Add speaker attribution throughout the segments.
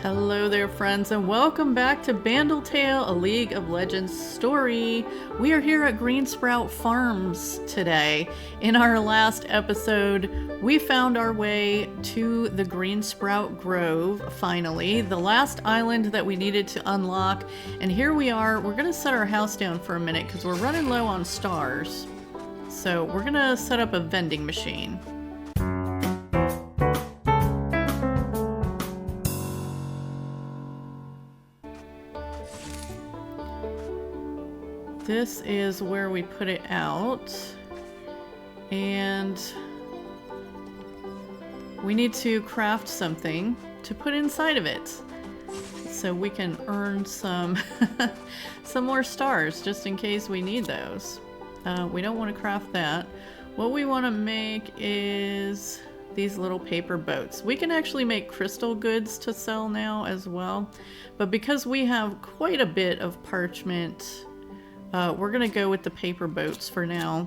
Speaker 1: Hello there, friends, and welcome back to Bandle Tale, a League of Legends story. We are here at Greensprout Farms today. In our last episode, we found our way to the Greensprout Grove, finally, the last island that we needed to unlock. And here we are. We're going to set our house down for a minute because we're running low on stars. So we're going to set up a vending machine. This is where we put it out, and we need to craft something to put inside of it so we can earn some some more stars just in case we need those. We don't want to craft that. What we want to make is these little paper boats. We can actually make crystal goods to sell now as well, but because we have quite a bit of parchment, we're gonna go with the paper boats for now.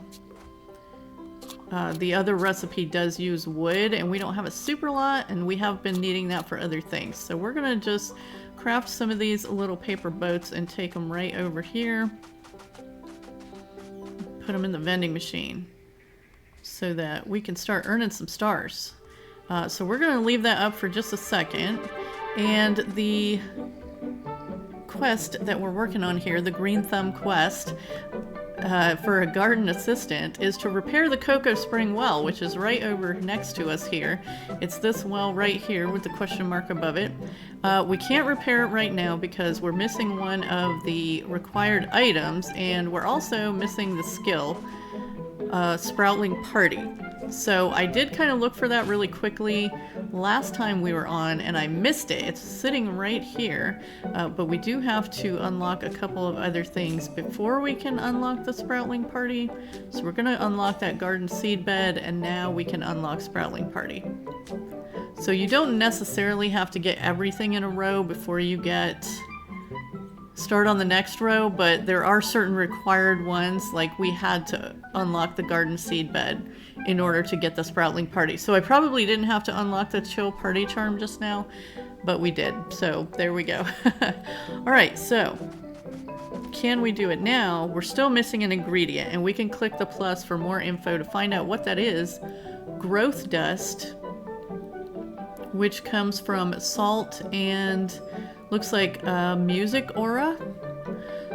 Speaker 1: The other recipe does use wood, and we don't have a super lot, and we have been needing that for other things. So we're gonna just craft some of these little paper boats and take them right over here. Put them in the vending machine so that we can start earning some stars. So we're gonna leave that up for just a second. And the quest that we're working on here, the Green Thumb quest for a garden assistant, is to repair the Cocoa Spring well, which is right over next to us here. It's this well right here with the question mark above it. We can't repair it right now because we're missing one of the required items, and we're also missing the skill, Sproutling Party. So I did kind of look for that really quickly last time we were on, and I missed it. It's sitting right here, but we do have to unlock a couple of other things before we can unlock the Sproutling Party. So we're going to unlock that garden seed bed, and now we can unlock Sproutling Party. So you don't necessarily have to get everything in a row before you start on the next row, but there are certain required ones, like we had to unlock the garden seed bed in order to get the Sproutling Party. So I probably didn't have to unlock the chill party charm just now, but we did. So there we go. Alright, so can we do it now? We're still missing an ingredient, and we can click the plus for more info to find out what that is. Growth dust, which comes from salt and looks like music aura.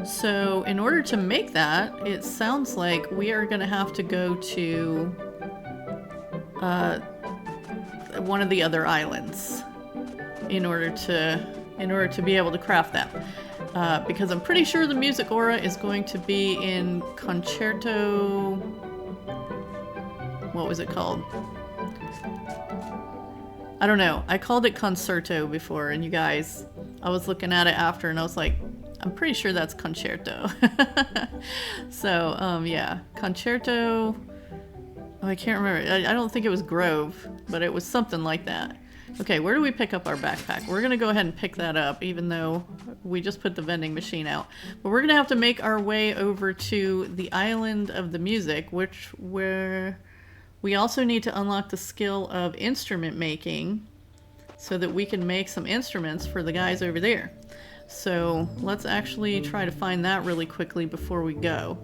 Speaker 1: So in order to make that, it sounds like we are going to have to go to one of the other islands in order to be able to craft that. Because I'm pretty sure the music aura is going to be in Concerto. What was it called? I don't know. I called it Concerto before, and you guys, I was looking at it after, and I was like, I'm pretty sure that's Concerto. So, yeah, Concerto. Oh, I can't remember. I don't think it was Grove, but it was something like that. Okay, where do we pick up our backpack? We're going to go ahead and pick that up, even though we just put the vending machine out. But we're going to have to make our way over to the island of the music, where we also need to unlock the skill of instrument making so that we can make some instruments for the guys over there. So let's actually try to find that really quickly before we go.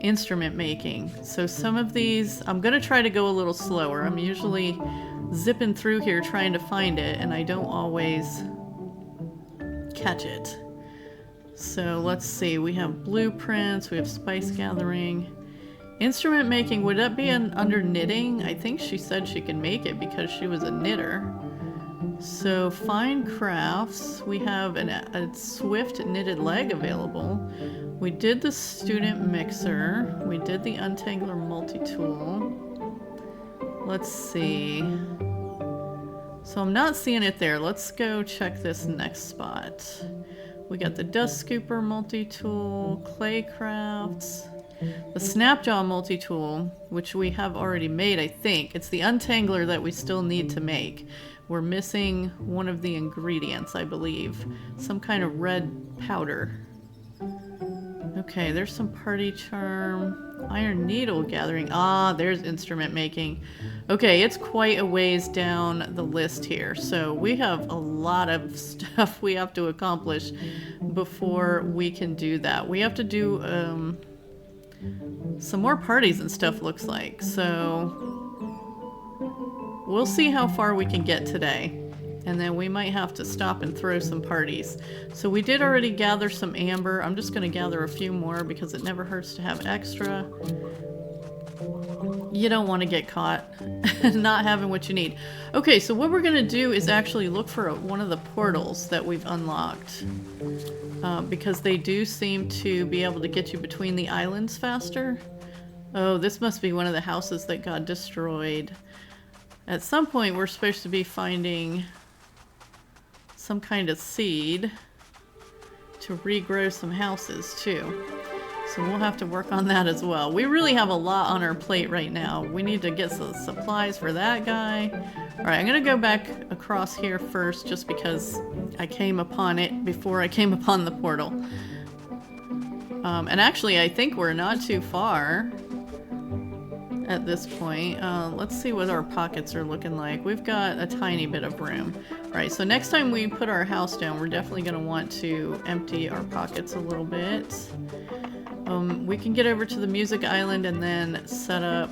Speaker 1: Instrument making. So some of these, I'm going to try to go a little slower. I'm usually zipping through here trying to find it, and I don't always catch it. So let's see. We have blueprints. We have spice gathering. Instrument making, would that be under knitting? I think she said she could make it because she was a knitter. So fine crafts, we have a swift knitted leg available. We did the student mixer. We did the untangler multi-tool. Let's see. So I'm not seeing it there. Let's go check this next spot. We got the dust scooper multi-tool, clay crafts. The Snapjaw multi-tool, which we have already made, I think. It's the untangler that we still need to make. We're missing one of the ingredients, I believe. Some kind of red powder. Okay, there's some party charm. Iron needle gathering. Ah, there's instrument making. Okay, it's quite a ways down the list here. So we have a lot of stuff we have to accomplish before we can do that. We have to do some more parties and stuff, looks like. So we'll see how far we can get today. And then we might have to stop and throw some parties. So we did already gather some amber. I'm just going to gather a few more because it never hurts to have extra. You don't want to get caught not having what you need. Okay, so what we're going to do is actually look for one of the portals that we've unlocked. Because they do seem to be able to get you between the islands faster. Oh, this must be one of the houses that got destroyed. At some point, we're supposed to be finding some kind of seed to regrow some houses too. So we'll have to work on that as well. We really have a lot on our plate right now. We need to get some supplies for that guy. All right, I'm gonna go back across here first just because I came upon it before I came upon the portal. And actually, I think we're not too far at this point. Let's see what our pockets are looking like. We've got a tiny bit of room. All right, so next time we put our house down, we're definitely going to want to empty our pockets a little bit. We can get over to the music island and then set up...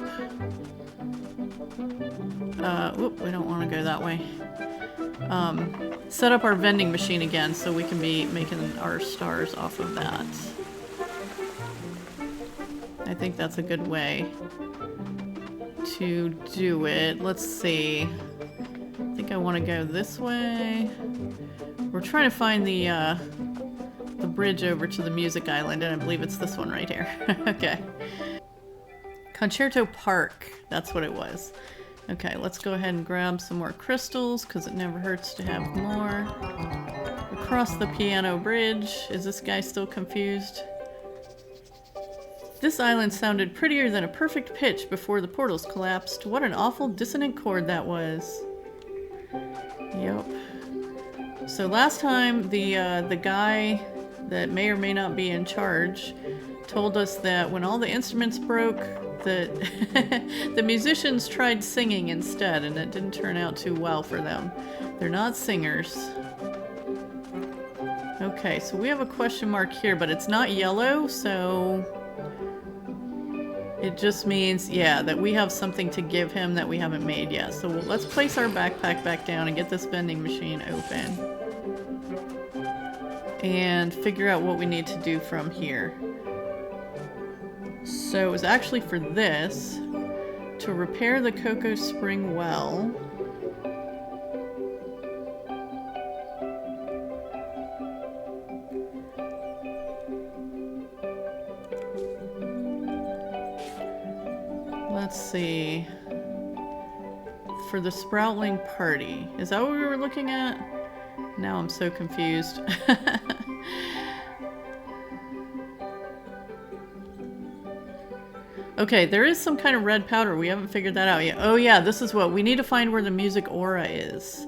Speaker 1: whoop, we don't want to go that way. Set up our vending machine again so we can be making our stars off of that. I think that's a good way to do it. Let's see. I think I want to go this way. We're trying to find the bridge over to the music island, and I believe it's this one right here. Okay. Concerto Park. That's what it was. Okay, let's go ahead and grab some more crystals, because it never hurts to have more. Across the piano bridge. Is this guy still confused? This island sounded prettier than a perfect pitch before the portals collapsed. What an awful dissonant chord that was. Yep. So last time the guy that may or may not be in charge told us that when all the instruments broke, the musicians tried singing instead, and it didn't turn out too well for them. They're not singers. Okay, so we have a question mark here, but it's not yellow, so it just means, yeah, that we have something to give him that we haven't made yet. So let's place our backpack back down and get this vending machine open. And figure out what we need to do from here. So it was actually for this, to repair the Cocoa Spring well. Let's see. For the Sproutling party. Is that what we were looking at? Now I'm so confused. Okay, there is some kind of red powder. We haven't figured that out yet. Oh yeah, this is what we need to find where the music aura is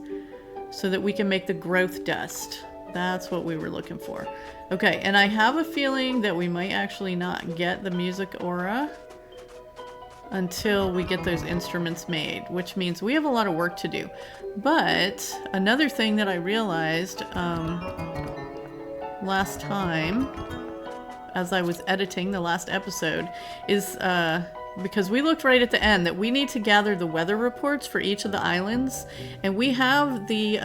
Speaker 1: so that we can make the growth dust. That's what we were looking for. Okay, and I have a feeling that we might actually not get the music aura until we get those instruments made, which means we have a lot of work to do. But another thing that I realized last time as I was editing the last episode is because we looked right at the end that we need to gather the weather reports for each of the islands, and we have the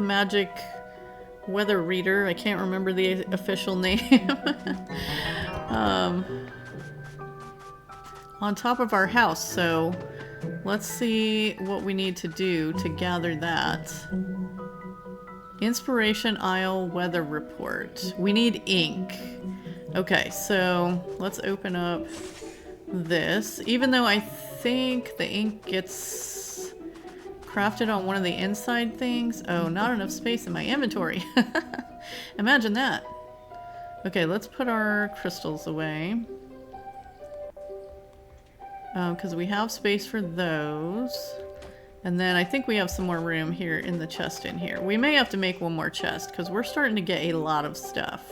Speaker 1: magic weather reader. I can't remember the official name. On top of our house, so let's see what we need to do to gather that. Inspiration Isle weather report. We need ink. Okay, so let's open up this. Even though I think the ink gets crafted on one of the inside things. Oh, not enough space in my inventory. Imagine that. Okay, let's put our crystals away. Because we have space for those. And then I think we have some more room here in the chest in here. We may have to make one more chest because we're starting to get a lot of stuff.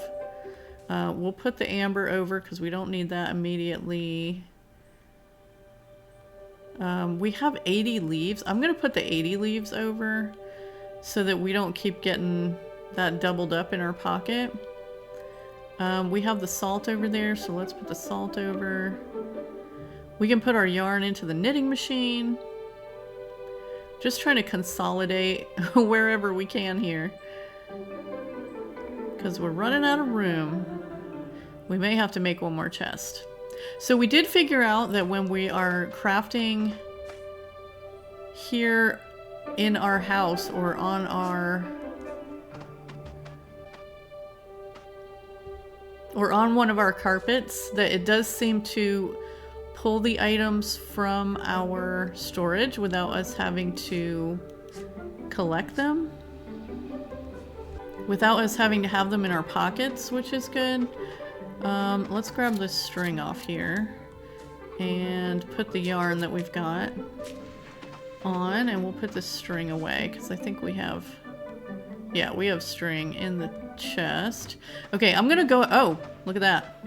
Speaker 1: We'll put the amber over because we don't need that immediately. We have 80 leaves. I'm going to put the 80 leaves over so that we don't keep getting that doubled up in our pocket. We have the salt over there, so let's put the salt over. We can put our yarn into the knitting machine. Just trying to consolidate wherever we can here. Because we're running out of room. We may have to make one more chest. So we did figure out that when we are crafting here in our house or on our... or on one of our carpets, that it does seem to pull the items from our storage without us having to collect them. Without us having to have them in our pockets, which is good. Let's grab this string off here and put the yarn that we've got on, and we'll put this string away because I think we have... yeah, we have string in the chest. Okay, I'm gonna go... oh, look at that.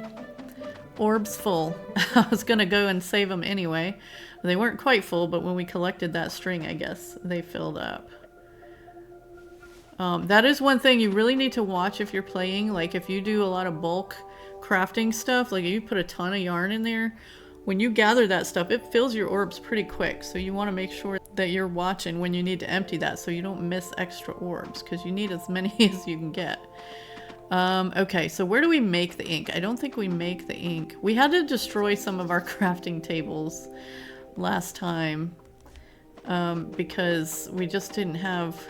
Speaker 1: Orbs full. I was gonna go and save them anyway. They weren't quite full, but when we collected that string, I guess they filled up. That is one thing you really need to watch if you're playing. Like if you do a lot of bulk crafting stuff, like if you put a ton of yarn in there, when you gather that stuff, it fills your orbs pretty quick. So you want to make sure that you're watching when you need to empty that so you don't miss extra orbs, because you need as many as you can get. Okay, so where do we make the ink? I don't think we make the ink. We had to destroy some of our crafting tables last time because we just didn't have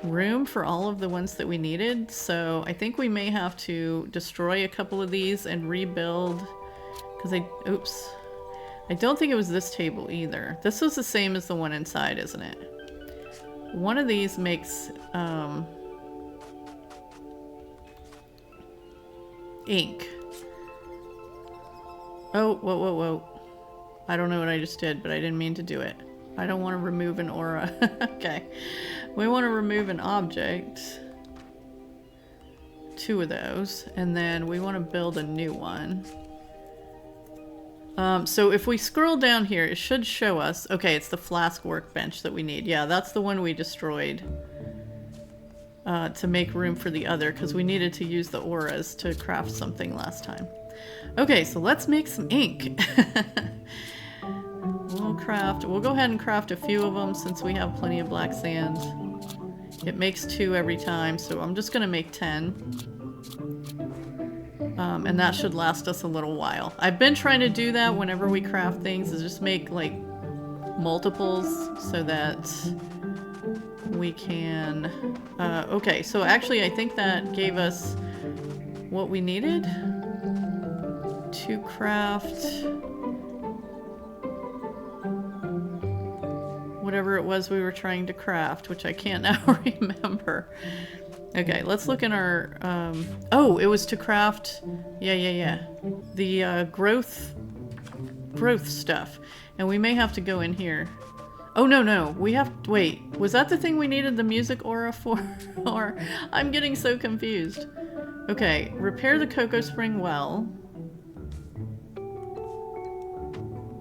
Speaker 1: room for all of the ones that we needed. So I think we may have to destroy a couple of these and rebuild, because oops. I don't think it was this table either. This was the same as the one inside, isn't it? One of these makes ink. Oh, whoa. I don't know what I just did, but I didn't mean to do it. I don't want to remove an aura. Okay. We want to remove an object. 2 of those. And then we want to build a new one. So if we scroll down here, it should show us... okay, it's the flask workbench that we need. Yeah, that's the one we destroyed. To make room for the other, because we needed to use the auras to craft something last time. Okay, so let's make some ink. We'll go ahead and craft a few of them since we have plenty of black sand. It makes 2 every time, so I'm just gonna make 10. And that should last us a little while. I've been trying to do that whenever we craft things, is just make like multiples so that we can... okay, so actually I think that gave us what we needed to craft whatever it was we were trying to craft, which I can't now remember. Okay, let's look in our... oh, it was to craft... yeah. The growth stuff. And we may have to go in here. Oh, no. We have... wait, was that the thing we needed the music aura for? Or... I'm getting so confused. Okay, repair the cocoa spring well.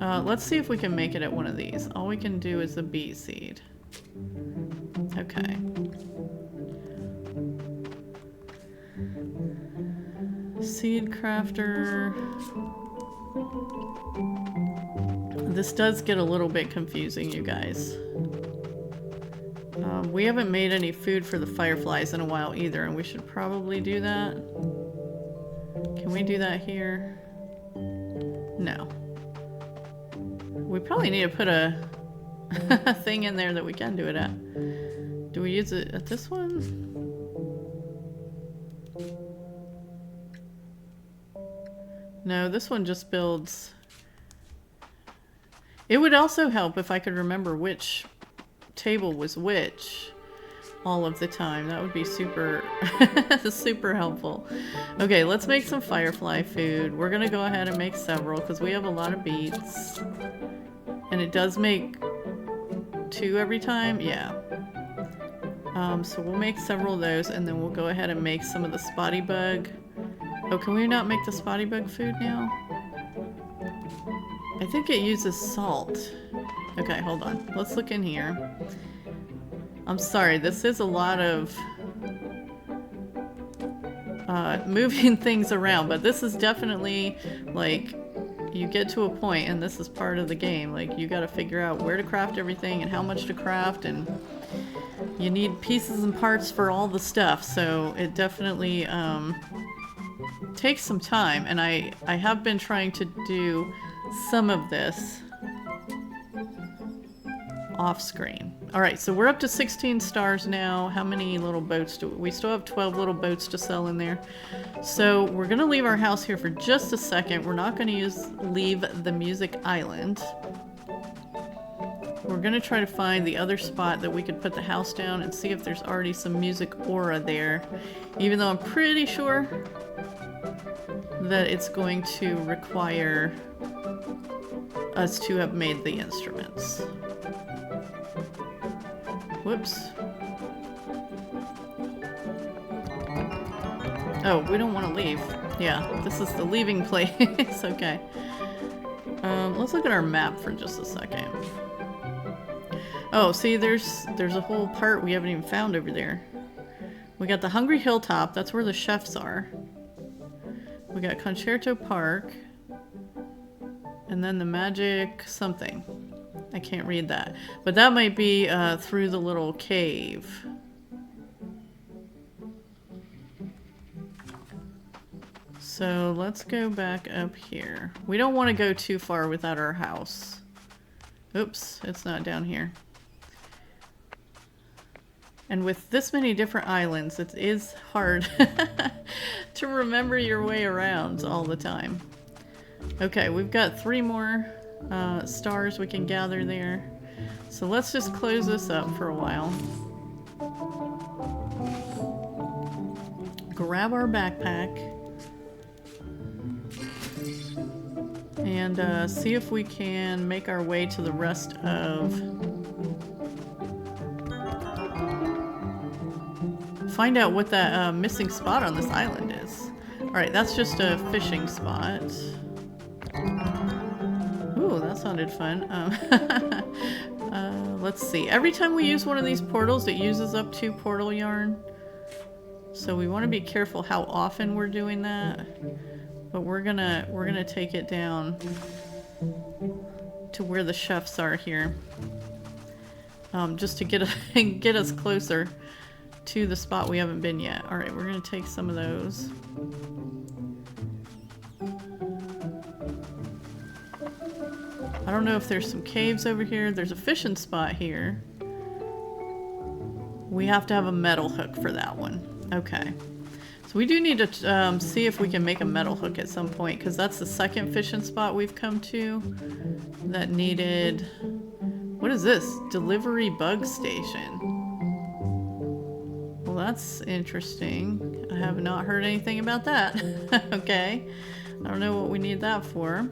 Speaker 1: Let's see if we can make it at one of these. All we can do is the bee seed. Okay. Seed crafter. This does get a little bit confusing, you guys. We haven't made any food for the fireflies in a while either, and we should probably do that. Can we do that here? No. We probably need to put a thing in there that we can do it at. Do we use it at this one? No, this one just builds... It would also help if I could remember which table was which all of the time. That would be super, super helpful. Okay, let's make some firefly food. We're gonna go ahead and make several because we have a lot of beets. And it does make 2 every time? Yeah. So we'll make several of those, and then we'll go ahead and make some of the spotty bug. Oh, can we not make the spotty bug food now? I think it uses salt. Okay, hold on. Let's look in here. I'm sorry, this is a lot of moving things around, but this is definitely, like, you get to a point, and this is part of the game, like, you gotta figure out where to craft everything and how much to craft, and you need pieces and parts for all the stuff, so it definitely takes some time, and I have been trying to do some of this off screen. Alright, so we're up to 16 stars now. How many little boats do we still have 12 little boats to sell in there. So we're gonna leave our house here for just a second. We're not gonna leave the music island. We're gonna try to find the other spot that we could put the house down and see if there's already some music aura there. Even though I'm pretty sure that it's going to require us to have made the instruments. Whoops. Oh, we don't want to leave. Yeah, this is the leaving place. Okay. Let's look at our map for just a second. Oh, see, there's a whole part we haven't even found over there. We got the Hungry Hilltop. That's where the chefs are. We got Concerto Park. And then the Magic something. I can't read that. But that might be through the little cave. So let's go back up here. We don't want to go too far without our house. Oops, it's not down here. And with this many different islands, it is hard to remember your way around all the time. Okay, we've got 3 more stars we can gather there. So let's just close this up for a while. Grab our backpack. And see if we can make our way to the rest of... Find out what that missing spot on this island is. Alright, that's just a fishing spot. Ooh, that sounded fun. Let's see. Every time we use one of these portals, it uses up 2 portal yarn. So we want to be careful how often we're doing that. But we're gonna take it down to where the chefs are here. Just to get us closer to the spot we haven't been yet. Alright, we're gonna take some of those. I don't know if there's some caves over here. There's a fishing spot here. We have to have a metal hook for that one. Okay. So we do need to see if we can make a metal hook at some point, because that's the second fishing spot we've come to that needed... What is this? Delivery bug station. Well, that's interesting. I have not heard anything about that. Okay. I don't know what we need that for.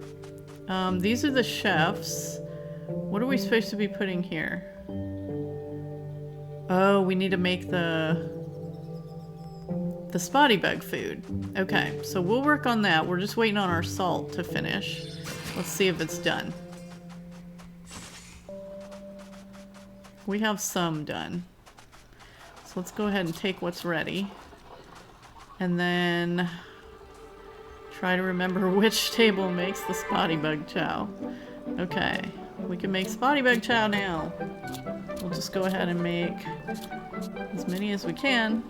Speaker 1: These are the chefs. What are we supposed to be putting here? Oh, we need to make the spotty bug food. Okay, so we'll work on that. We're just waiting on our salt to finish. Let's see if it's done. We have some done. So let's go ahead and take what's ready. And then try to remember which table makes the spotty bug chow. Okay, we can make spotty bug chow now. We'll just go ahead and make as many as we can.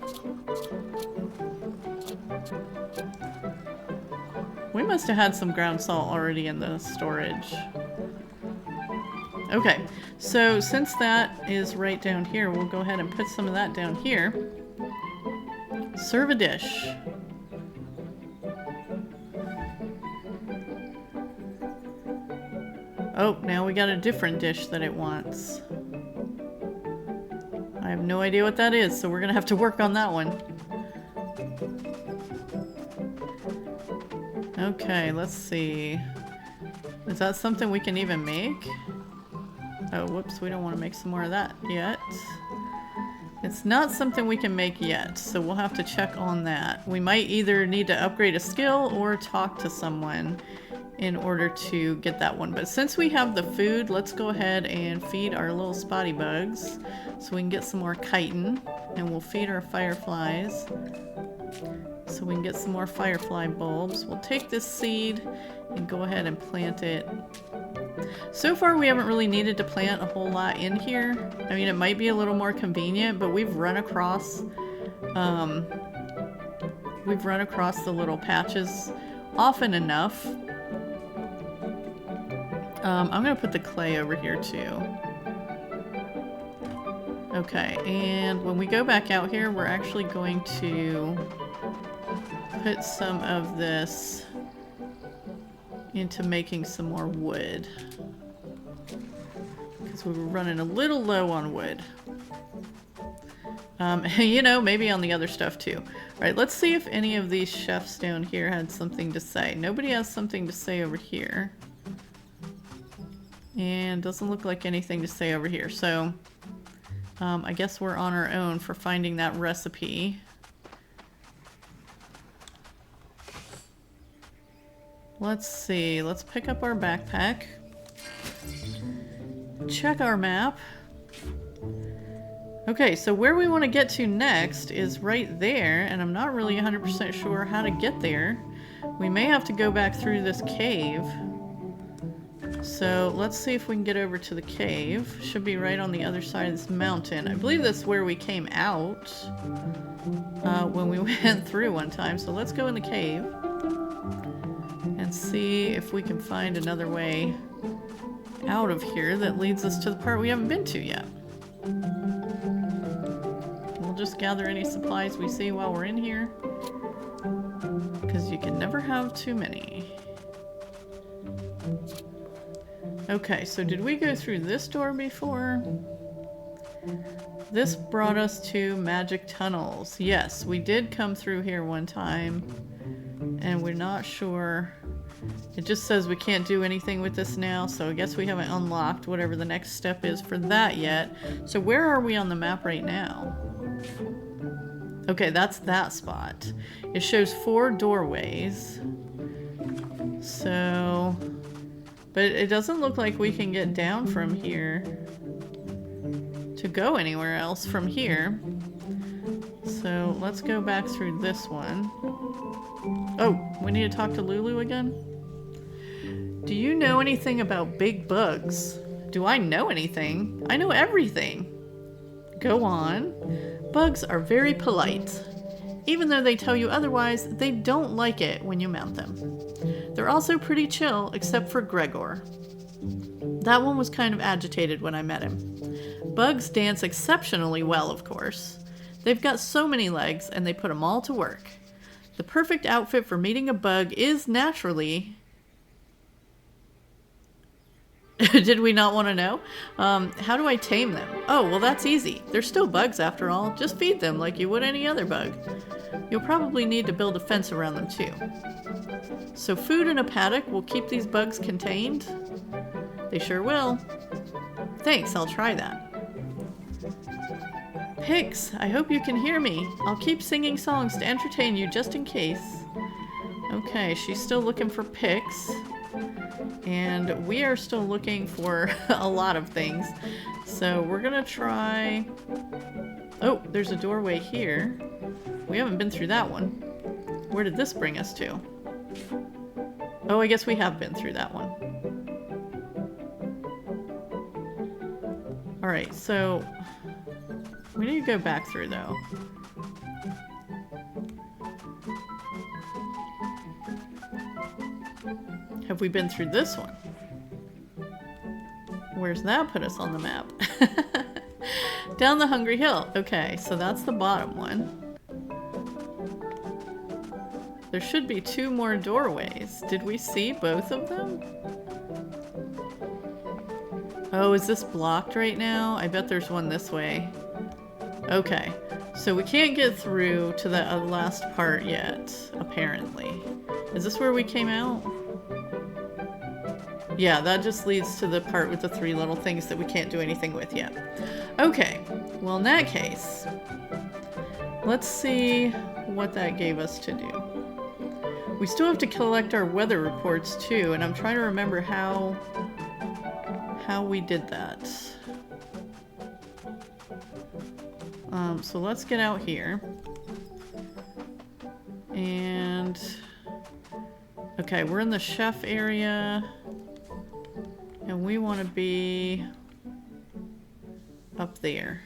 Speaker 1: We must have had some ground salt already in the storage. Okay, so since that is right down here, we'll go ahead and put some of that down here. Serve a dish. Oh, now we got a different dish that it wants. I have no idea what that is, so we're gonna have to work on that one. Okay, let's see. Is that something we can even make? Oh, whoops, we don't want to make some more of that yet. It's not something we can make yet, so we'll have to check on that. We might either need to upgrade a skill or talk to someone in order to get that one. But since we have the food, let's go ahead and feed our little spotty bugs so we can get some more chitin, and we'll feed our fireflies so we can get some more firefly bulbs. We'll take this seed and go ahead and plant it. So far we haven't really needed to plant a whole lot in here. I mean, it might be a little more convenient, but we've run across the little patches often enough. I'm gonna put the clay over here too. Okay, and when we go back out here, we're actually going to put some of this into making some more wood, because we were running a little low on wood. You know, maybe on the other stuff too. All right, let's see if any of these chefs down here had something to say. Nobody has something to say over here. And doesn't look like anything to say over here. So I guess we're on our own for finding that recipe. Let's see, let's pick up our backpack. Check our map. Okay, so where we want to get to next is right there, and I'm not really 100% sure how to get there. We may have to go back through this cave. So let's see if we can get over to the cave. Should be right on the other side of this mountain. I believe that's where we came out when we went through one time. So let's go in the cave and see if we can find another way out of here that leads us to the part we haven't been to yet. We'll just gather any supplies we see while we're in here, because you can never have too many. Okay, so did we go through this door before? This brought us to magic tunnels. Yes, we did come through here one time, and we're not sure. It just says we can't do anything with this now, so I guess we haven't unlocked whatever the next step is for that yet. So where are we on the map right now? Okay, that's that spot. It shows 4 doorways. So... but it doesn't look like we can get down from here to go anywhere else from here. So let's go back through this one. Oh, we need to talk to Lulu again? Do you know anything about big bugs? Do I know anything? I know everything. Go on. Bugs are very polite. Even though they tell you otherwise, they don't like it when you mount them. They're also pretty chill, except for Gregor. That one was kind of agitated when I met him. Bugs dance exceptionally well, of course. They've got so many legs, and they put them all to work. The perfect outfit for meeting a bug is naturally... Did we not want to know? How do I tame them? Oh, well that's easy. They're still bugs after all. Just feed them like you would any other bug. You'll probably need to build a fence around them too. So food in a paddock will keep these bugs contained? They sure will. Thanks, I'll try that. Pix, I hope you can hear me. I'll keep singing songs to entertain you just in case. Okay, she's still looking for Pix. And we are still looking for a lot of things. So we're gonna try... oh, there's a doorway here. We haven't been through that one. Where did this bring us to? Oh, I guess we have been through that one. Alright, so... we need to go back through, though. Have we been through this one? Where's that put us on the map? Down the Hungry Hill. Okay, so that's the bottom one. There should be 2 more doorways. Did we see both of them? Oh, is this blocked right now? I bet there's one this way. Okay, so we can't get through to the last part yet, apparently. Is this where we came out? Yeah, that just leads to the part with the 3 little things that we can't do anything with yet. Okay, well in that case, let's see what that gave us to do. We still have to collect our weather reports too, and I'm trying to remember how we did that. So let's get out here. And okay, we're in the chef area. And we want to be up there.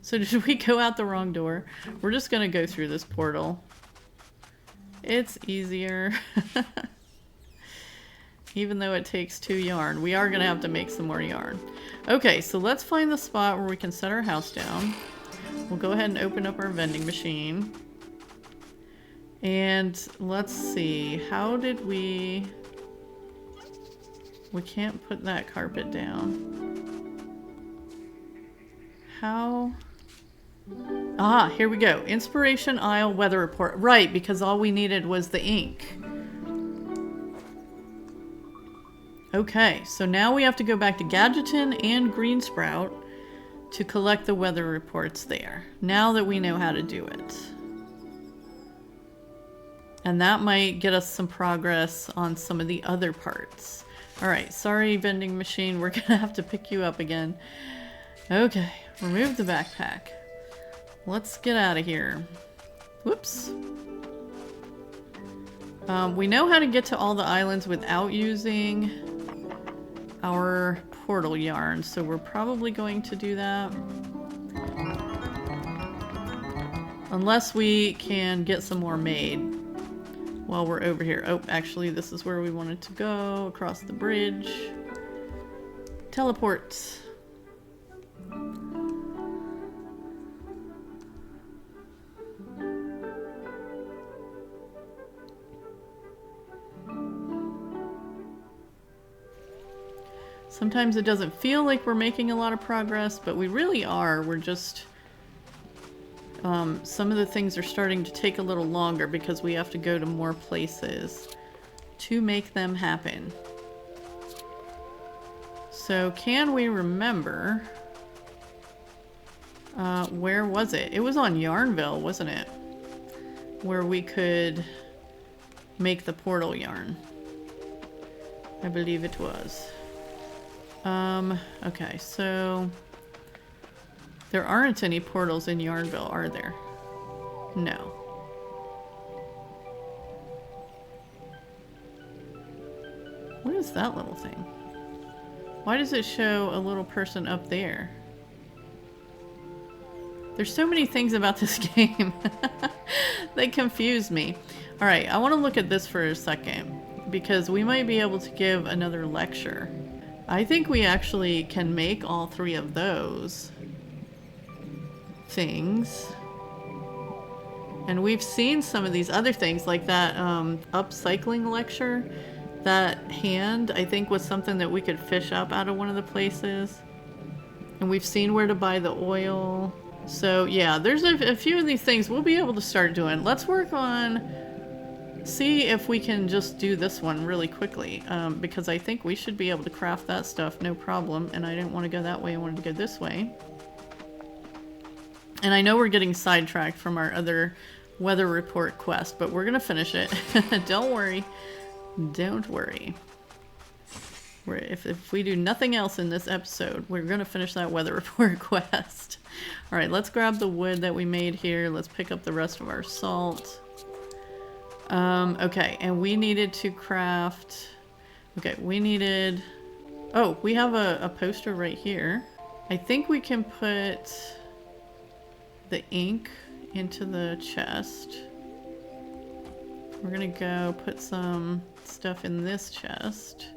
Speaker 1: So did we go out the wrong door? We're just going to go through this portal. It's easier. Even though it takes 2 yarn. We are going to have to make some more yarn. Okay, so let's find the spot where we can set our house down. We'll go ahead and open up our vending machine. And let's see. How did we... We can't put that carpet down. How? Ah, here we go. Inspiration aisle weather report. Right, because all we needed was the ink. Okay, so now we have to go back to Gadgeton and Greensprout to collect the weather reports there. Now that we know how to do it. And that might get us some progress on some of the other parts. Alright, sorry vending machine, we're gonna have to pick you up again. Okay, remove the backpack. Let's get out of here. Whoops. We know how to get to all the islands without using our portal yarn, so we're probably going to do that. Unless we can get some more made. While we're over here. Oh, actually, this is where we wanted to go. Across the bridge. Teleport. Sometimes it doesn't feel like we're making a lot of progress, but we really are. We're just... some of the things are starting to take a little longer because we have to go to more places to make them happen. So can we remember where was it? It was on Yarnville, wasn't it? Where we could make the portal yarn. I believe it was. Okay, so there aren't any portals in Yarnville, are there? No. What is that little thing? Why does it show a little person up there? There's so many things about this game. They confuse me. Alright, I want to look at this for a second, because we might be able to give another lecture. I think we actually can make all 3 of those things. And we've seen some of these other things, like that upcycling lecture. That hand, I think, was something that we could fish up out of one of the places. And we've seen where to buy the oil. So yeah, there's a few of these things we'll be able to start doing. Let's work on... See if we can just do this one really quickly. Because I think we should be able to craft that stuff, no problem. And I didn't want to go that way, I wanted to go this way. And I know we're getting sidetracked from our other weather report quest, but we're gonna finish it. Don't worry. Don't worry. If we do nothing else in this episode, we're gonna finish that weather report quest. Alright, let's grab the wood that we made here. Let's pick up the rest of our salt. Okay, and we needed to craft... Okay, we needed... Oh, we have a poster right here. I think we can put the ink into the chest. We're gonna go put some stuff in this chest.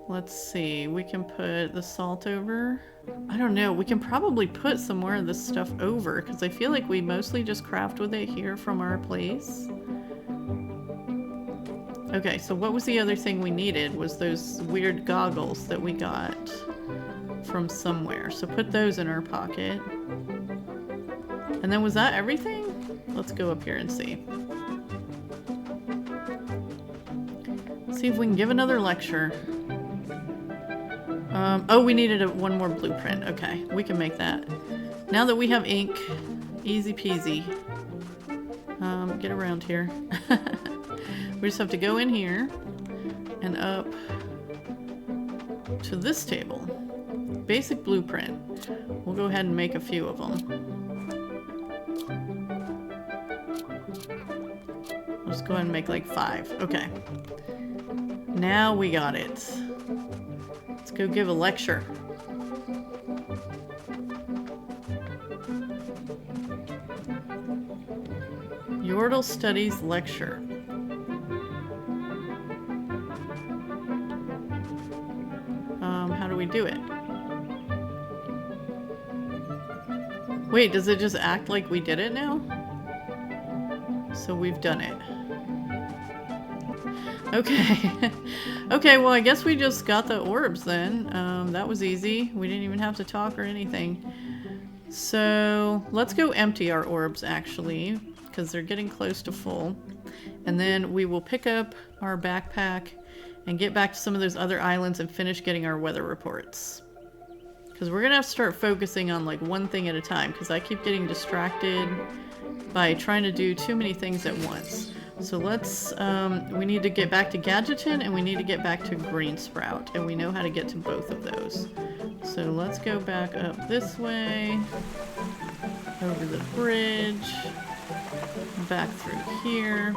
Speaker 1: Let's see, we can put the salt over. I don't know, we can probably put some more of this stuff over, because I feel like we mostly just craft with it here from our place. Okay, so what was the other thing we needed? Was those weird goggles that we got from somewhere. So put those in our pocket. And then was that everything? Let's go up here and see. See if we can give another lecture. Oh, we needed one more blueprint. Okay, we can make that. Now that we have ink, easy peasy. Get around here. We just have to go in here and up to this table. Basic blueprint. We'll go ahead and make a few of them. Let's go ahead and make like 5. Okay. Now we got it. Let's go give a lecture. Yordle Studies Lecture. How do we do it? Wait, does it just act like we did it now? So we've done it. Okay. Okay, well I guess we just got the orbs then. That was easy. We didn't even have to talk or anything. So let's go empty our orbs actually, because they're getting close to full. And then we will pick up our backpack and get back to some of those other islands and finish getting our weather reports. Because we're gonna have to start focusing on like one thing at a time, because I keep getting distracted by trying to do too many things at once. So let's, we need to get back to Gadgeton and we need to get back to Greensprout, and we know how to get to both of those. So let's go back up this way, over the bridge, back through here,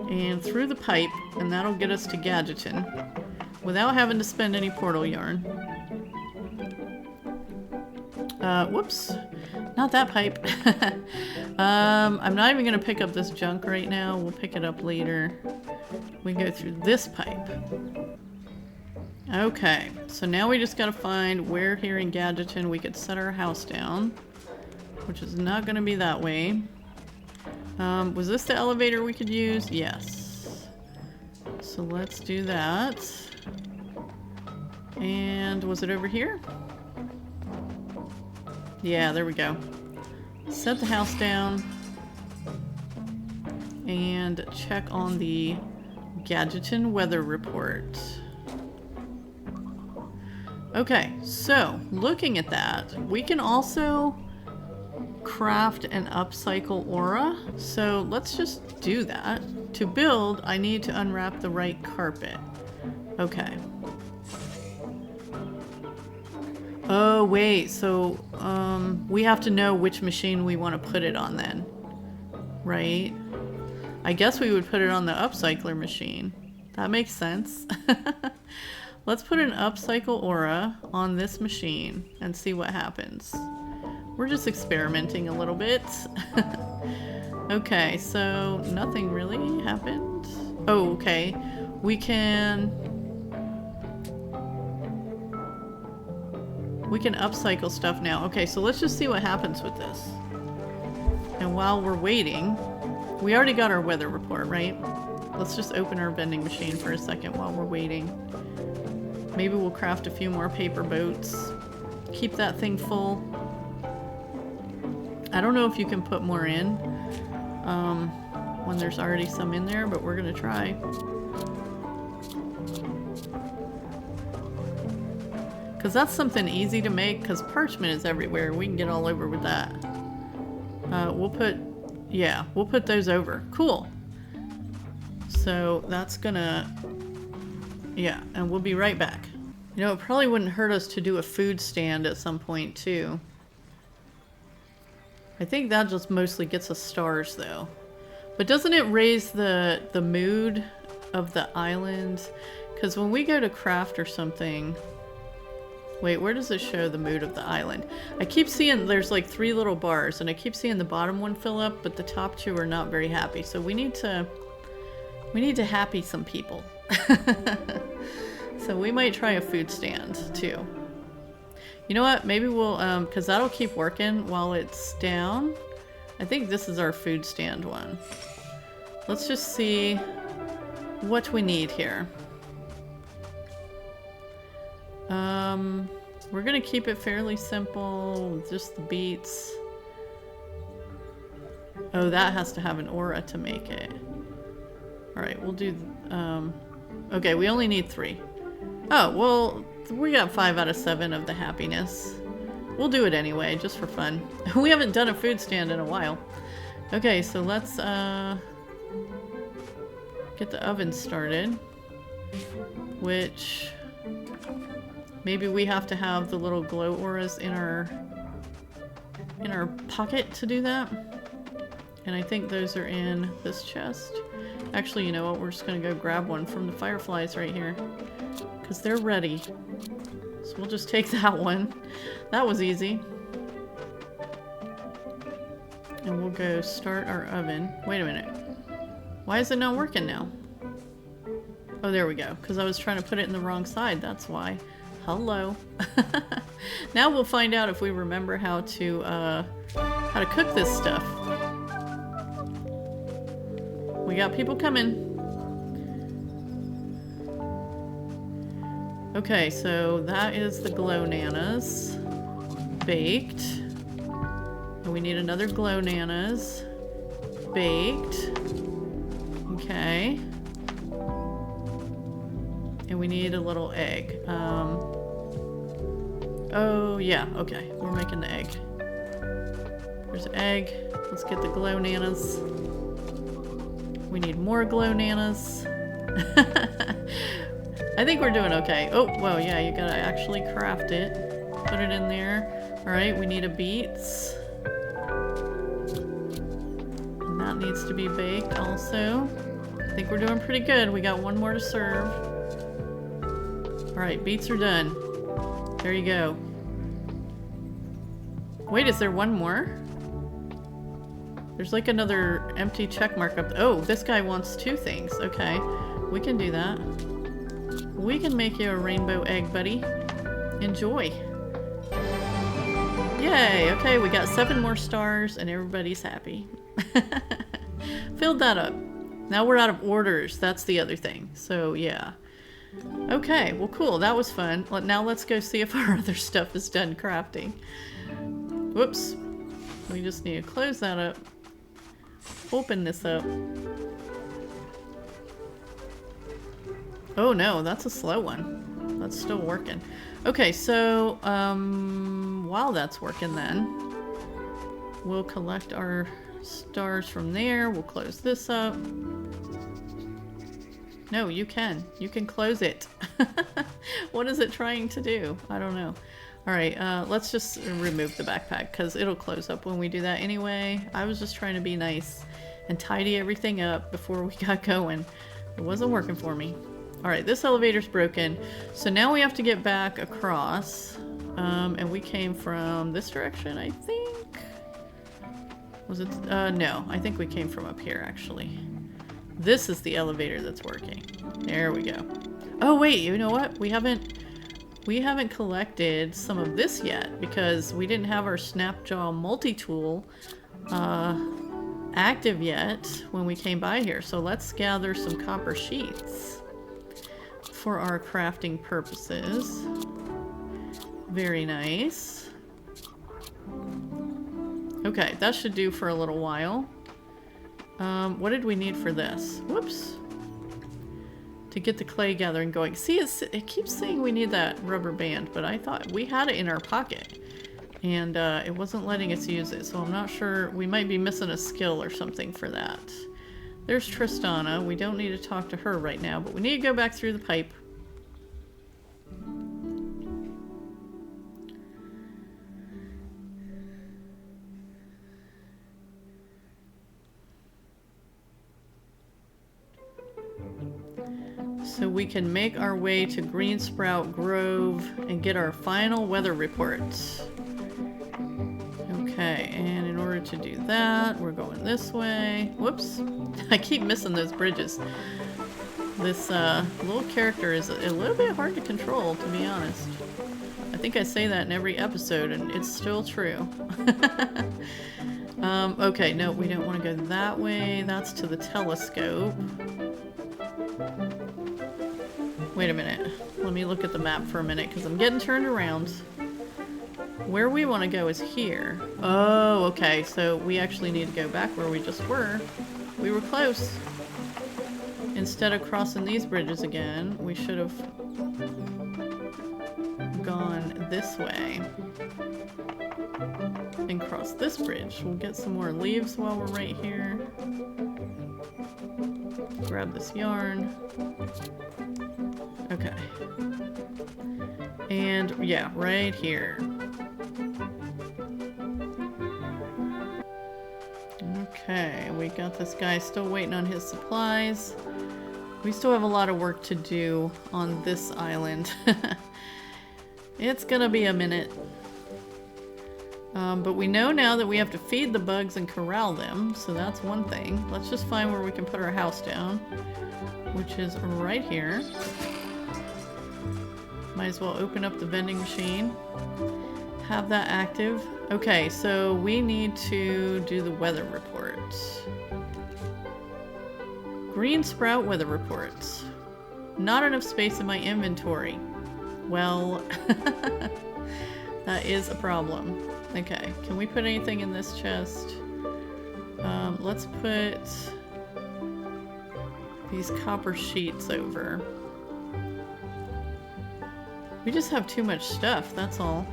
Speaker 1: and through the pipe, and that'll get us to Gadgeton without having to spend any portal yarn. Whoops. Not that pipe. I'm not even going to pick up this junk right now. We'll pick it up later. We go through this pipe. Okay, so now we just got to find where here in Gadgeton we could set our house down, which is not going to be that way. Was this the elevator we could use? Yes. So let's do that. And was it over here? Yeah, there we go. Set the house down and check on the Gadgeton weather report. Okay, so looking at that, we can also craft an upcycle aura. So let's just do that. To build, I need to unwrap the right carpet. Okay. Oh, wait, so we have to know which machine we want to put it on then, right? I guess we would put it on the upcycler machine. That makes sense. Let's put an upcycle aura on this machine and see what happens. We're just experimenting a little bit. Okay, so nothing really happened. Oh, okay. We can upcycle stuff now. Okay, so let's just see what happens with this. And while we're waiting, we already got our weather report, right? Let's just open our vending machine for a second while we're waiting. Maybe we'll craft a few more paper boats. Keep that thing full. I don't know if you can put more in when there's already some in there, but we're gonna try. Because that's something easy to make, because parchment is everywhere. We can get all over with that. We'll put those over. Cool. So that's gonna, yeah, and we'll be right back. You know, it probably wouldn't hurt us to do a food stand at some point too. I think that just mostly gets us stars though. But doesn't it raise the mood of the island? Because when we go to craft or something, wait, where does it show the mood of the island? I keep seeing there's like 3 little bars, and I keep seeing the bottom one fill up, but the top 2 are not very happy. So we need to happy some people. So we might try a food stand too. You know what? Maybe we'll, because that'll keep working while it's down. I think this is our food stand one. Let's just see what we need here. We're gonna keep it fairly simple, just the beets. Oh, that has to have an aura to make it. Alright, we'll do... okay, we only need 3. Oh, well, we got 5 out of 7 of the happiness. We'll do it anyway, just for fun. We haven't done a food stand in a while. Okay, so let's get the oven started. Which... maybe we have to have the little glow auras in our pocket to do that. And I think those are in this chest. Actually, you know what? We're just gonna go grab one from the fireflies right here. Because they're ready. So we'll just take that one. That was easy. And we'll go start our oven. Wait a minute. Why is it not working now? Oh, there we go. Because I was trying to put it in the wrong side. That's why. Hello. Now we'll find out if we remember how to cook this stuff. We got people coming. Okay, so that is the glow nanas baked. And we need another glow nanas baked. Okay. And we need a little egg. Oh yeah, okay. We're making the egg. There's an egg. Let's get the glow nanas. We need more glow nanas. I think we're doing okay. Oh, well, yeah, you gotta actually craft it. Put it in there. Alright, we need a beets. And that needs to be baked also. I think we're doing pretty good. We got one more to serve. Alright, beets are done. There you go. Wait, is there one more? There's like another empty check mark up. Oh, this guy wants 2 things. Okay, we can do that. We can make you a rainbow egg, buddy. Enjoy. Yay, okay, we got 7 more stars and everybody's happy. Filled that up. Now we're out of orders. That's the other thing. So, yeah. Okay, well, cool. That was fun. Now let's go see if our other stuff is done crafting. Whoops. We just need to close that up. Open this up. Oh no, that's a slow one. That's still working. Okay, so while that's working then, we'll collect our stars from there. We'll close this up. No, you can. You can close it. What is it trying to do? I don't know. Alright, let's just remove the backpack because it'll close up when we do that anyway. I was just trying to be nice and tidy everything up before we got going. It wasn't working for me. Alright, this elevator's broken. So now we have to get back across. And we came from this direction, I think? Was it? No, I think we came from up here, actually. This is the elevator that's working. There we go. Oh, wait, you know what? We haven't collected some of this yet because we didn't have our Snapjaw multi-tool active yet when we came by here. So let's gather some copper sheets for our crafting purposes. Very nice. Okay, that should do for a little while. What did we need for this? Whoops. To get the clay gathering going. See, it keeps saying we need that rubber band, but I thought we had it in our pocket. And it wasn't letting us use it, so I'm not sure. We might be missing a skill or something for that. There's Tristana. We don't need to talk to her right now, but we need to go back through the pipe. So we can make our way to Greensprout Grove and get our final weather reports. Okay, and in order to do that, we're going this way. Whoops. I keep missing those bridges. This little character is a little bit hard to control, to be honest. I think I say that in every episode, and it's still true. Okay, no, we don't want to go that way. That's to the telescope. Wait a minute. Let me look at the map for a minute, because I'm getting turned around. Where we want to go is here. Oh, okay. So we actually need to go back where we just were. We were close. Instead of crossing these bridges again, we should have gone this way and crossed this bridge. We'll get some more leaves while we're right here. Grab this yarn. Okay. And yeah, right here. Okay, we got this guy still waiting on his supplies. We still have a lot of work to do on this island. It's gonna be a minute. But we know now that we have to feed the bugs and corral them, so that's one thing. Let's just find where we can put our house down, which is right here. Might as well open up the vending machine. Have that active. Okay, so we need to do the weather report. Greensprout weather reports. Not enough space in my inventory. Well, that is a problem. Okay, can we put anything in this chest? Let's put these copper sheets over. We just have too much stuff, that's all.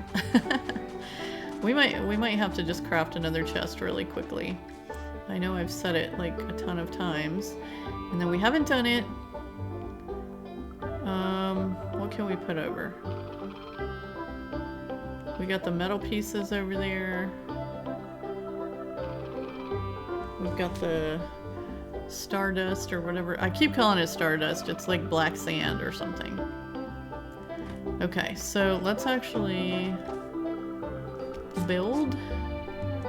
Speaker 1: We might have to just craft another chest really quickly. I know I've said it like a ton of times, and then we haven't done it. What can we put over? We got the metal pieces over there. We've got the stardust or whatever. I keep calling it stardust. It's like black sand or something. Okay, so let's actually build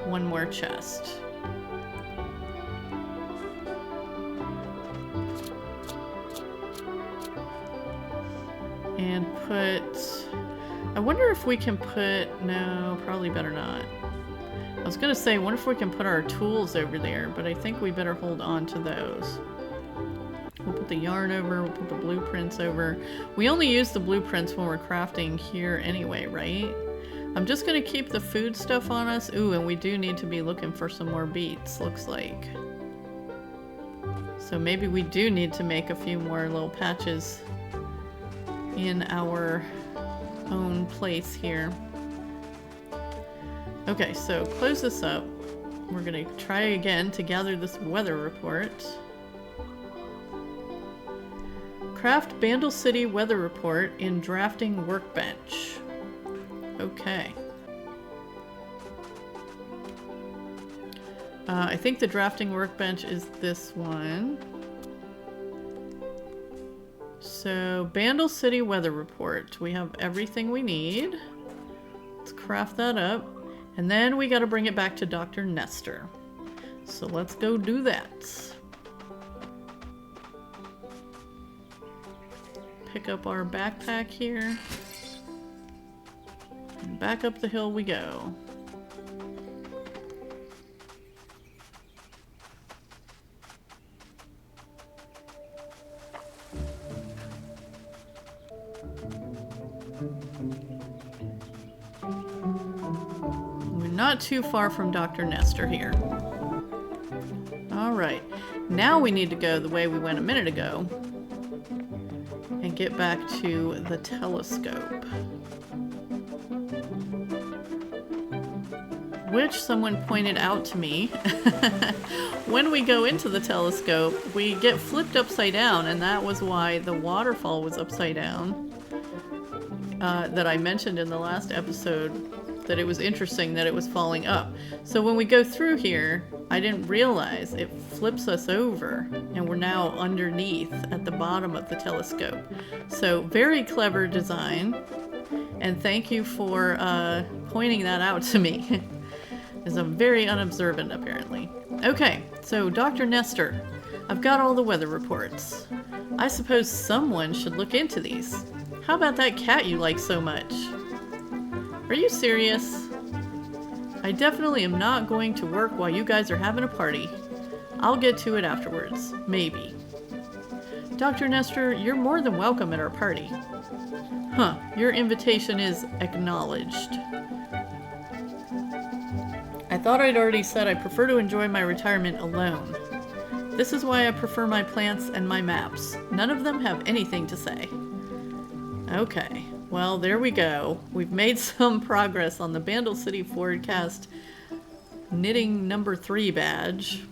Speaker 1: one more chest. And put... I wonder if we can put... No, probably better not. I was gonna say, I wonder if we can put our tools over there, but I think we better hold on to those. We'll put the yarn over, we'll put the blueprints over. We only use the blueprints when we're crafting here anyway, right? I'm just gonna keep the food stuff on us. Ooh, and we do need to be looking for some more beets, looks like. So maybe we do need to make a few more little patches in our own place here. Okay, so close this up. We're gonna try again to gather this weather report. Craft Bandle City weather report in drafting workbench. Okay. I think the drafting workbench is this one. So, Bandle City weather report. We have everything we need. Let's craft that up. And then we gotta bring it back to Dr.Nestor. So let's go do that. Pick up our backpack here. And back up the hill we go. Not too far from Dr. Nestor here. Alright, now we need to go the way we went a minute ago and get back to the telescope. Which someone pointed out to me. When we go into the telescope, we get flipped upside down, and that was why the waterfall was upside down. That I mentioned in the last episode. That it was interesting that it was falling up. So when we go through here, I didn't realize it flips us over and we're now underneath at the bottom of the telescope. So very clever design, and thank you for pointing that out to me. As I'm very unobservant apparently. Okay, so Dr. Nestor, I've got all the weather reports. I suppose someone should look into these. How about that cat you like so much? Are you serious? I definitely am not going to work while you guys are having a party. I'll get to it afterwards. Maybe. Dr. Nestor, you're more than welcome at our party. Huh, your invitation is acknowledged. thought I'd already said I prefer to enjoy my retirement alone. This is why I prefer my plants and my maps. None of them have anything to say. Okay, well, there we go. We've made some progress on the Bandle City Forecast knitting number 3 badge.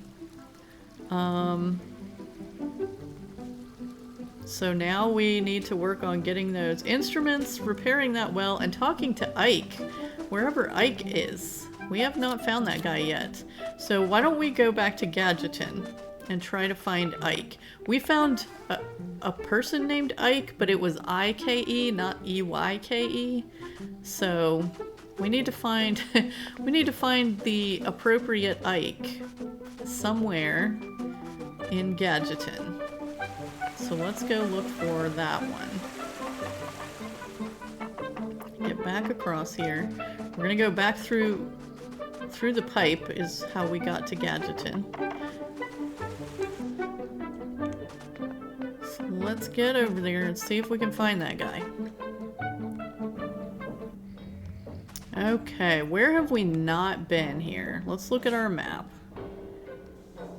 Speaker 1: So now we need to work on getting those instruments, repairing that well, and talking to Eyke, wherever Eyke is. We have not found that guy yet. So why don't we go back to Gadgeton and try to find Eyke. We found a person named Eyke, but it was I-K-E, not E-Y-K-E. So we need to find the appropriate Eyke somewhere in Gadgeton. So let's go look for that one. Get back across here. We're gonna go back through the pipe is how we got to Gadgeton. So let's get over there and see if we can find that guy. Okay, where have we not been here? Let's look at our map.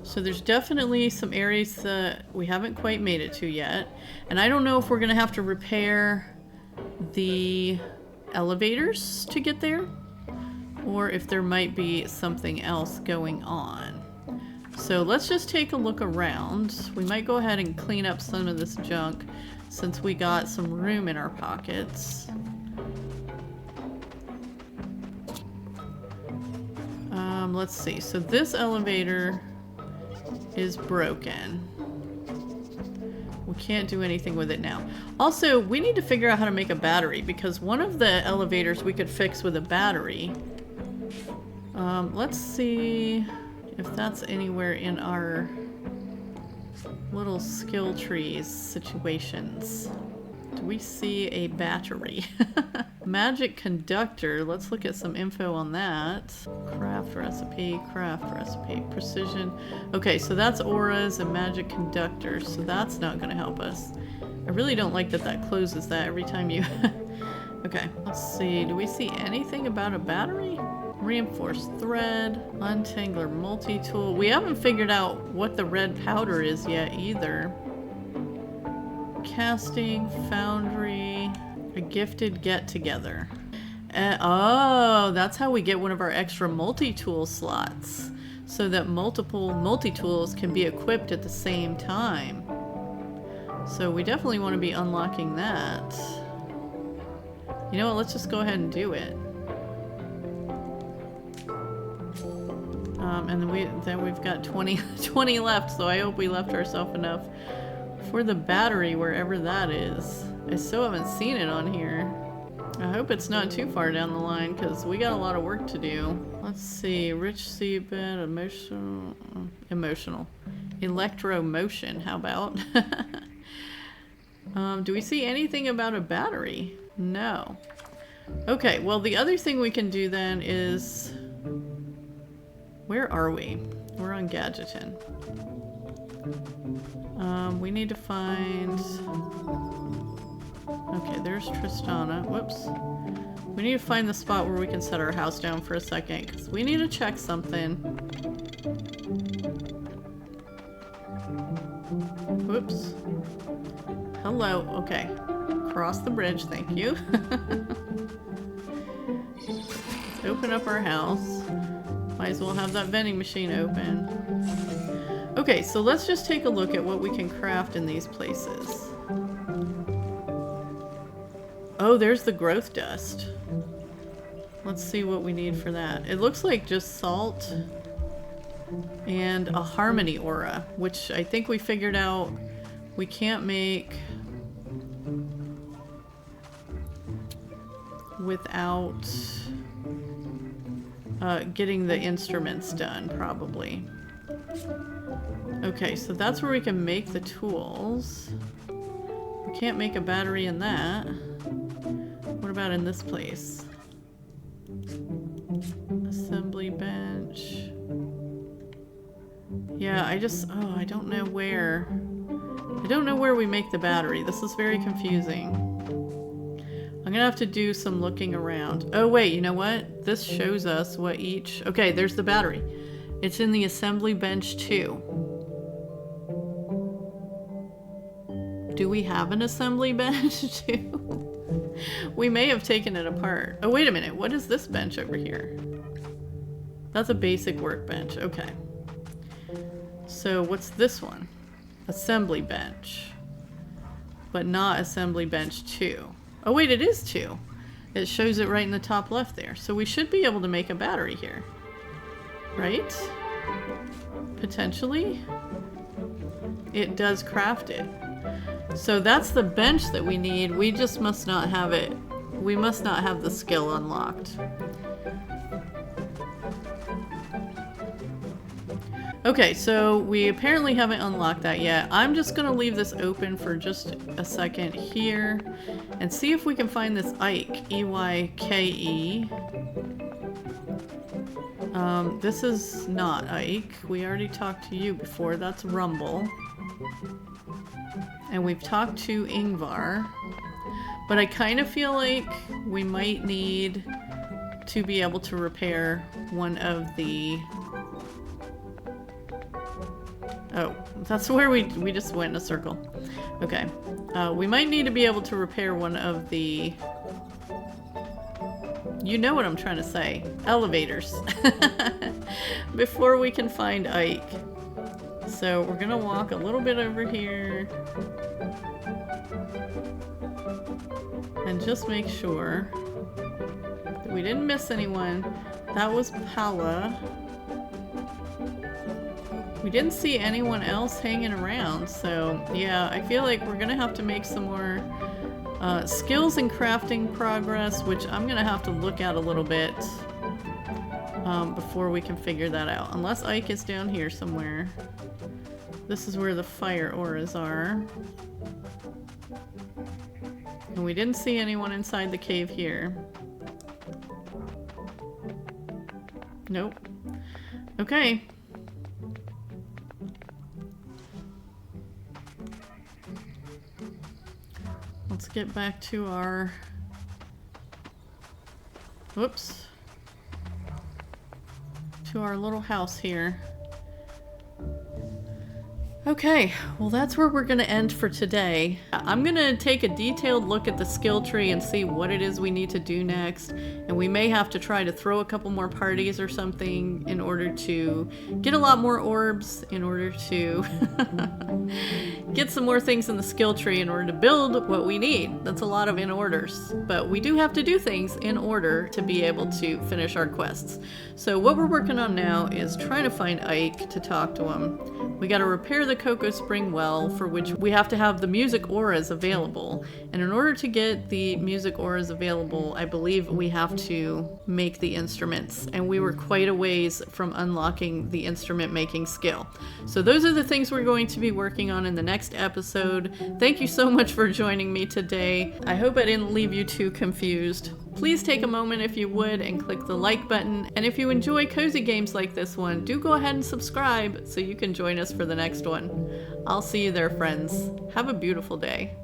Speaker 1: So there's definitely some areas that we haven't quite made it to yet. And I don't know if we're gonna have to repair the elevators to get there, or if there might be something else going on. So let's just take a look around. We might go ahead and clean up some of this junk since we got some room in our pockets. Let's see. So this elevator is broken. We can't do anything with it now. Also, we need to figure out how to make a battery, because one of the elevators we could fix with a battery. Let's see if that's anywhere in our little skill trees situations. Do we see a battery? Magic conductor. Let's look at some info on that. Craft recipe, precision. Okay, so that's auras and magic conductors, so that's not going to help us. I really don't like that that closes that every time you... Okay, let's see. Do we see anything about a battery? Reinforced thread, untangler multi-tool. We haven't figured out what the red powder is yet either. Casting, foundry, a gifted get-together. Oh, that's how we get one of our extra multi-tool slots, so that multiple multi-tools can be equipped at the same time. So we definitely want to be unlocking that. You know what, let's just go ahead and do it. And then we've got 20 left, so I hope we left ourselves enough for the battery, wherever that is. I still haven't seen it on here. I hope it's not too far down the line, because we got a lot of work to do. Let's see. Rich seabed, emotional. Electromotion, how about? Do we see anything about a battery? No. Okay, well, the other thing we can do then is... Where are we? We're on Gadgeton. We need to find... Okay, there's Tristana. Whoops. We need to find the spot where we can set our house down for a second, because we need to check something. Whoops. Hello. Okay. Cross the bridge, thank you. Let's open up our house. Might as well have that vending machine open. Okay, so let's just take a look at what we can craft in these places. Oh, there's the growth dust. Let's see what we need for that. It looks like just salt and a harmony aura, which I think we figured out we can't make without getting the instruments done, probably. Okay, so that's where we can make the tools. We can't make a battery in that. What about in this place? Assembly bench. Yeah, I don't know where. I don't know where we make the battery. This is very confusing. I'm gonna have to do some looking around. Oh wait, you know what? This shows us what each... Okay, there's the battery. It's in the assembly bench too. Do we have an assembly bench too? We may have taken it apart. Oh wait a minute, what is this bench over here? That's a basic workbench, okay. So what's this one? Assembly bench. But not assembly bench 2. Oh wait, it is 2. It shows it right in the top left there. So we should be able to make a battery here. Right? Potentially? It does craft it. So that's the bench that we need. We just must not have it. We must not have the skill unlocked. Okay, so we apparently haven't unlocked that yet. I'm just gonna leave this open for just a second here and see if we can find this Eyke, E-Y-K-E. This is not Eyke. We already talked to you before. That's Rumble. And we've talked to Ingvar. But I kind of feel like we might need to be able to repair one of the... Oh, that's where we just went in a circle. Okay. We might need to be able to repair one of the... You know what I'm trying to say. Elevators. Before we can find Eyke. So we're gonna walk a little bit over here. And just make sure that we didn't miss anyone. That was Pala. We didn't see anyone else hanging around, so yeah, I feel like we're gonna have to make some more skills and crafting progress, which I'm gonna have to look at a little bit before we can figure that out. Unless Eyke is down here somewhere. This is where the fire auras are. And we didn't see anyone inside the cave here. Nope. Okay. Let's get back to our... Whoops. To our little house here. Okay, well that's where we're gonna end for today. I'm gonna take a detailed look at the skill tree and see what it is we need to do next. And we may have to try to throw a couple more parties or something in order to get a lot more orbs, in order to get some more things in the skill tree in order to build what we need. That's a lot of in orders. But we do have to do things in order to be able to finish our quests. So what we're working on now is trying to find Eyke to talk to him. We gotta repair the Cocoa Spring well, for which we have to have the music auras available. And in order to get the music auras available, I believe we have to make the instruments. And we were quite a ways from unlocking the instrument making skill. So those are the things we're going to be working on in the next episode. Thank you so much for joining me today. I hope I didn't leave you too confused. Please take a moment if you would and click the like button. And if you enjoy cozy games like this one, do go ahead and subscribe so you can join us for the next one. I'll see you there, friends. Have a beautiful day.